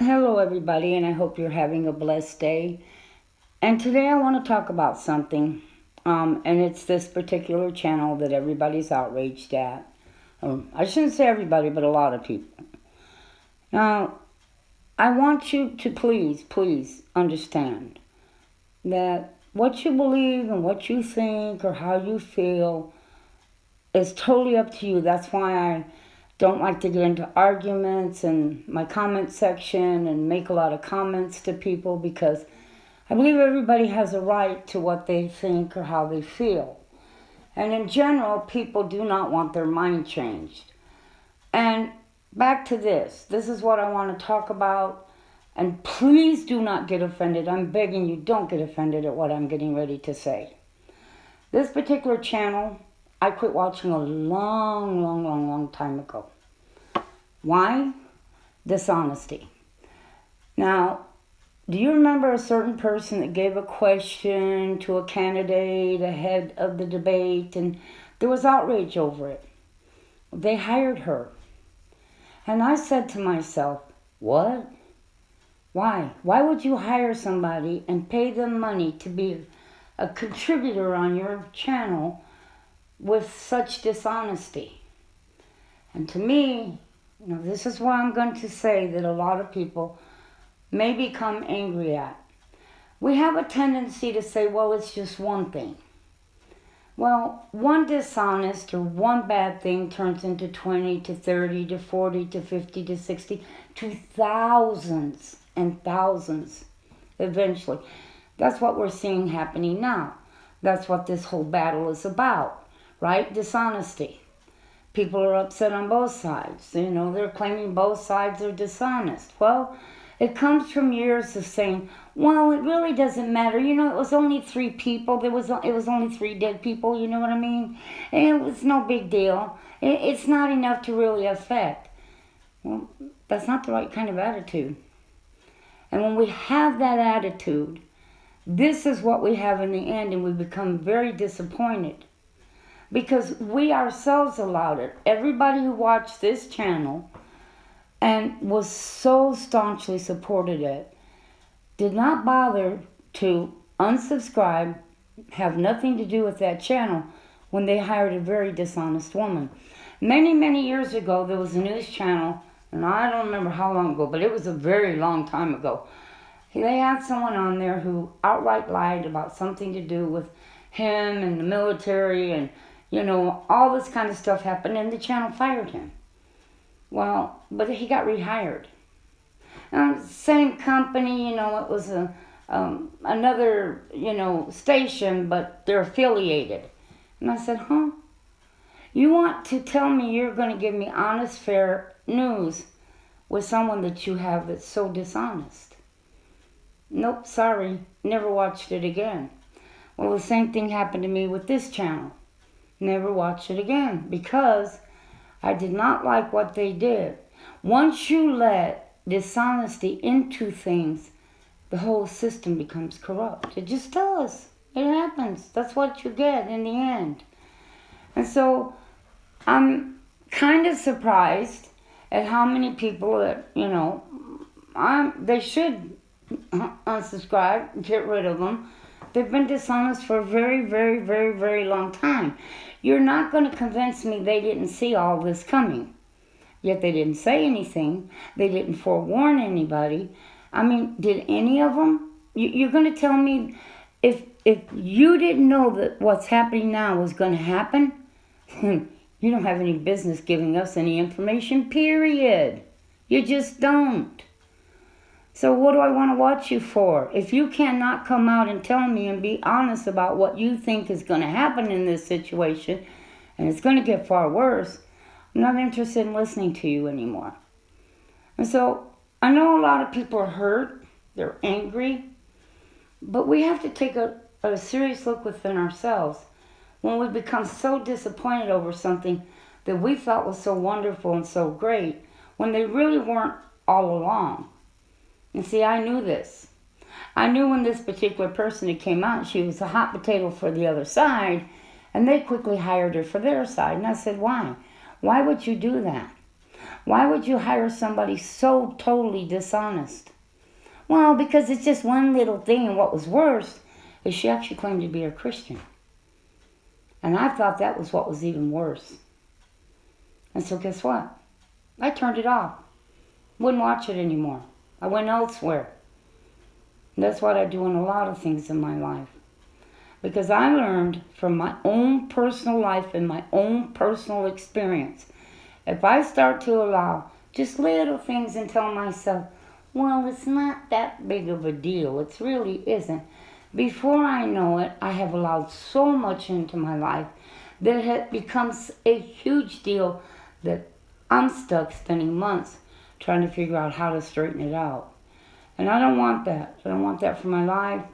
Hello, everybody, and I hope you're having a blessed day. And today I want to talk about something, and it's this particular channel that everybody's outraged at. I shouldn't say everybody, but a lot of people. Now, I want you to please understand that what you believe and what you think or how you feel is totally up to you. That's why I don't like to get into arguments in my comment section and make a lot of comments to people because I believe everybody has a right to what they think or how they feel. And in general, people do not want their mind changed. And back to this. This is what I want to talk about. And please do not get offended. I'm begging you, don't get offended at what I'm getting ready to say. This particular channel, I quit watching a long time ago. Why? Dishonesty. Now, do you remember a certain person that gave a question to a candidate ahead of the debate and there was outrage over it? They hired her. And I said to myself, what? Why? Why would you hire somebody and pay them money to be a contributor on your channel with such dishonesty? And to me, this is what I'm going to say that a lot of people may become angry at. We have a tendency to say, well, it's just one thing. Well, one dishonest or one bad thing turns into 20 to 30 to 40 to 50 to 60 to thousands and thousands eventually. That's what we're seeing happening now. That's what this whole battle is about, right? Dishonesty. People are upset on both sides. They're claiming both sides are dishonest. Well, it comes from years of saying, well, it really doesn't matter. It was only 3 people. It was only 3 dead people, you know what I mean? And it was no big deal. It's not enough to really affect. Well, that's not the right kind of attitude. And when we have that attitude, this is what we have in the end, and we become very disappointed. Because we ourselves allowed it. Everybody who watched this channel and was so staunchly supported it did not bother to unsubscribe, have nothing to do with that channel when they hired a very dishonest woman. Many years ago, there was a news channel, and I don't remember how long ago, but it was a very long time ago. They had someone on there who outright lied about something to do with him and the military and all this kind of stuff happened, and the channel fired him. Well, but he got rehired. Same company, it was another, station, but they're affiliated. And I said, huh? You want to tell me you're going to give me honest, fair news with someone that you have that's so dishonest? Nope, sorry, never watched it again. Well, the same thing happened to me with this channel. Never watched it again because I did not like what they did. Once you let dishonesty into things, the whole system becomes corrupt. It just does. It happens. That's what you get in the end. And so I'm kind of surprised at how many people that, they should unsubscribe, get rid of them. They've been dishonest for a very long time. You're not going to convince me they didn't see all this coming. Yet they didn't say anything. They didn't forewarn anybody. I mean, did any of them? You're going to tell me if you didn't know that what's happening now was going to happen, you don't have any business giving us any information, period. You just don't. So what do I want to watch you for? If you cannot come out and tell me and be honest about what you think is going to happen in this situation, and it's going to get far worse, I'm not interested in listening to you anymore. And so I know a lot of people are hurt, they're angry, but we have to take a serious look within ourselves when we become so disappointed over something that we thought was so wonderful and so great when they really weren't all along. And see, I knew this. I knew when this particular person that came out, she was a hot potato for the other side, and they quickly hired her for their side. And I said, why? Why would you do that? Why would you hire somebody so totally dishonest? Well, because it's just one little thing, and what was worse is she actually claimed to be a Christian. And I thought that was what was even worse. And so guess what? I turned it off. Wouldn't watch it anymore. I went elsewhere. And that's what I do in a lot of things in my life. Because I learned from my own personal life and my own personal experience, if I start to allow just little things and tell myself, well, it's not that big of a deal. It really isn't. Before I know it, I have allowed so much into my life that it becomes a huge deal that I'm stuck spending months trying to figure out how to straighten it out. And I don't want that. I don't want that for my life,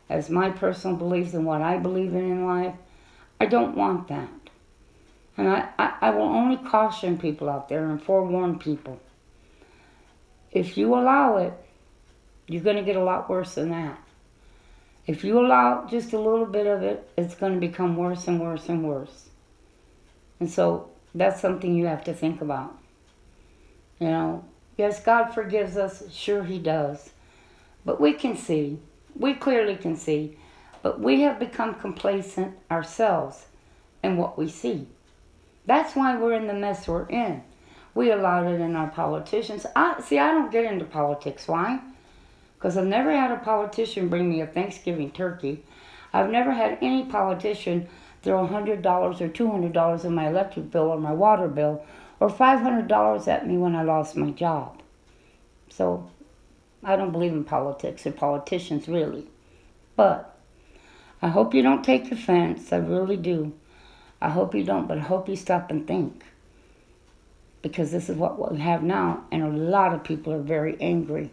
as my personal beliefs and what I believe in life. I don't want that. And I will only caution people out there and forewarn people. If you allow it, you're going to get a lot worse than that. If you allow just a little bit of it, it's going to become worse and worse and worse. And so that's something you have to think about. You know, yes, God forgives us. Sure, He does. But we clearly can see, but we have become complacent ourselves in what we see. That's why we're in the mess we're in. We allowed it in our politicians. I don't get into politics. Why? Because I've never had a politician bring me a Thanksgiving turkey. I've never had any politician throw $100 or $200 in my electric bill or my water bill, or $500 at me when I lost my job. So I don't believe in politics or politicians, really. But I hope you don't take offense. I really do. I hope you don't, but I hope you stop and think. Because this is what we have now, and a lot of people are very angry.